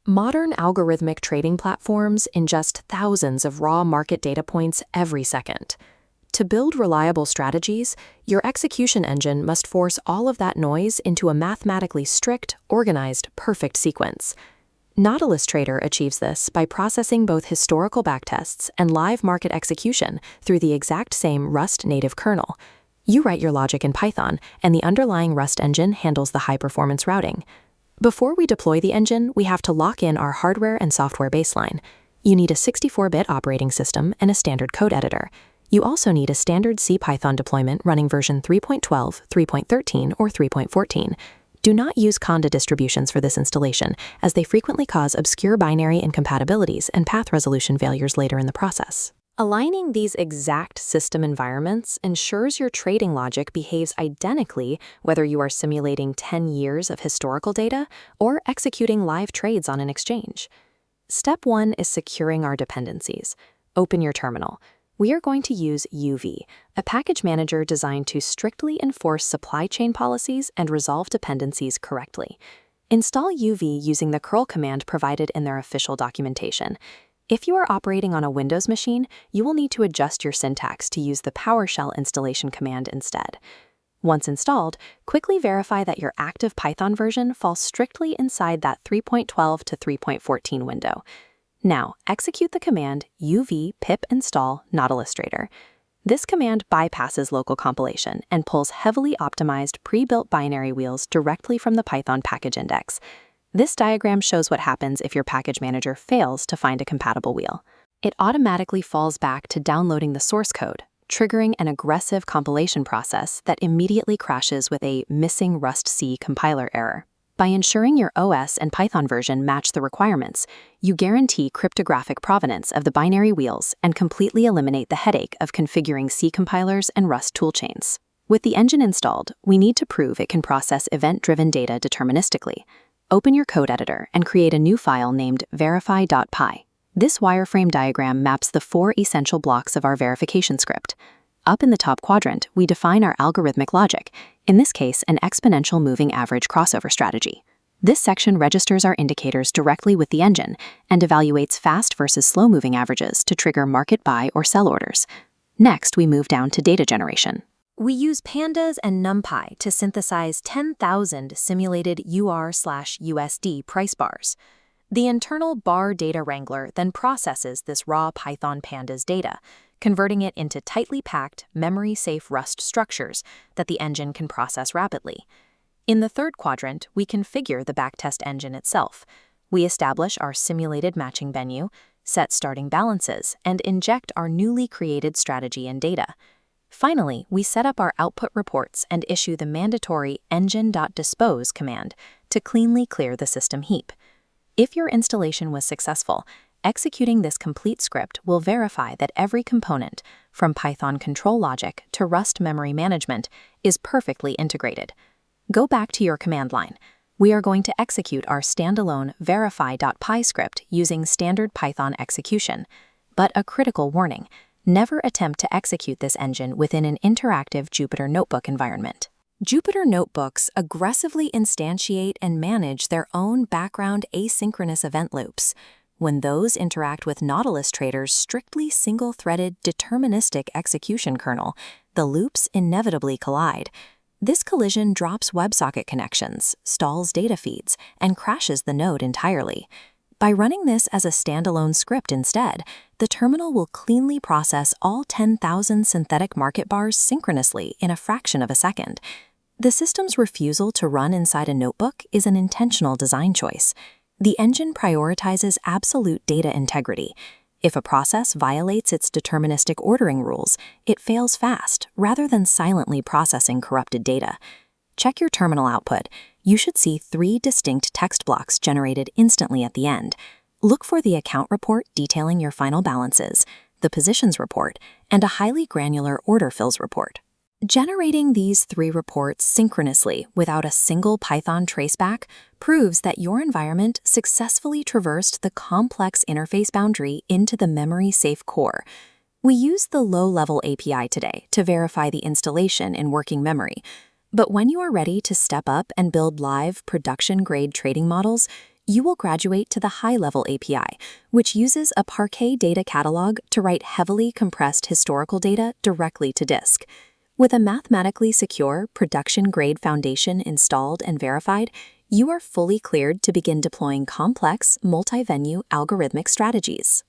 Modern algorithmic trading platforms ingest thousands of raw market data points every second. To build reliable strategies, your execution engine must force all of that noise into a mathematically strict, organized, perfect sequence. Nautilus Trader achieves this by processing both historical backtests and live market execution through the exact same Rust native kernel. You write your logic in Python, and the underlying Rust engine handles the high-performance routing. Before we deploy the engine, we have to lock in our hardware and software baseline. You need a 64-bit operating system and a standard code editor. You also need a standard C Python deployment running version 3.12, 3.13, or 3.14. Do not use Conda distributions for this installation, as they frequently cause obscure binary incompatibilities and path resolution failures later in the process. Aligning these exact system environments ensures your trading logic behaves identically whether you are simulating 10 years of historical data or executing live trades on an exchange. Step 1 is securing our dependencies. Open your terminal. We are going to use UV, a package manager designed to strictly enforce supply chain policies and resolve dependencies correctly. Install UV using the curl command provided in their official documentation. If you are operating on a Windows machine, you will need to adjust your syntax to use the PowerShell installation command instead. Once installed, quickly verify that your active Python version falls strictly inside that 3.12 to 3.14 window. Now, execute the command uv pip install Nautilus Trader. This command bypasses local compilation and pulls heavily optimized pre-built binary wheels directly from the Python package index. This diagram shows what happens if your package manager fails to find a compatible wheel. It automatically falls back to downloading the source code, triggering an aggressive compilation process that immediately crashes with a missing Rust C compiler error. By ensuring your OS and Python version match the requirements, you guarantee cryptographic provenance of the binary wheels and completely eliminate the headache of configuring C compilers and Rust toolchains. With the engine installed, we need to prove it can process event-driven data deterministically. Open your code editor and create a new file named verify.py. This wireframe diagram maps the 4 essential blocks of our verification script. Up in the top quadrant, we define our algorithmic logic, in this case, an exponential moving average crossover strategy. This section registers our indicators directly with the engine and evaluates fast versus slow moving averages to trigger market buy or sell orders. Next, we move down to data generation. We use pandas and NumPy to synthesize 10,000 simulated UR/USD price bars. The internal bar data wrangler then processes this raw Python pandas data, converting it into tightly packed, memory-safe Rust structures that the engine can process rapidly. In the third quadrant, we configure the backtest engine itself. We establish our simulated matching venue, set starting balances, and inject our newly created strategy and data. Finally, we set up our output reports and issue the mandatory engine.dispose command to cleanly clear the system heap. If your installation was successful, executing this complete script will verify that every component, from Python control logic to Rust memory management, is perfectly integrated. Go back to your command line. We are going to execute our standalone verify.py script using standard Python execution. But a critical warning: never attempt to execute this engine within an interactive Jupyter Notebook environment. Jupyter Notebooks aggressively instantiate and manage their own background asynchronous event loops. When those interact with Nautilus Trader's strictly single-threaded deterministic execution kernel, the loops inevitably collide. This collision drops WebSocket connections, stalls data feeds, and crashes the node entirely. By running this as a standalone script instead, the terminal will cleanly process all 10,000 synthetic market bars synchronously in a fraction of a second. The system's refusal to run inside a notebook is an intentional design choice. The engine prioritizes absolute data integrity. If a process violates its deterministic ordering rules, it fails fast rather than silently processing corrupted data. Check your terminal output. You should see 3 distinct text blocks generated instantly at the end. Look for the account report detailing your final balances, the positions report, and a highly granular order fills report. Generating these 3 reports synchronously without a single Python traceback proves that your environment successfully traversed the complex interface boundary into the memory-safe core. We use the low-level API today to verify the installation in working memory. But when you are ready to step up and build live, production-grade trading models, you will graduate to the high-level API, which uses a Parquet data catalog to write heavily compressed historical data directly to disk. With a mathematically secure, production-grade foundation installed and verified, you are fully cleared to begin deploying complex, multi-venue algorithmic strategies.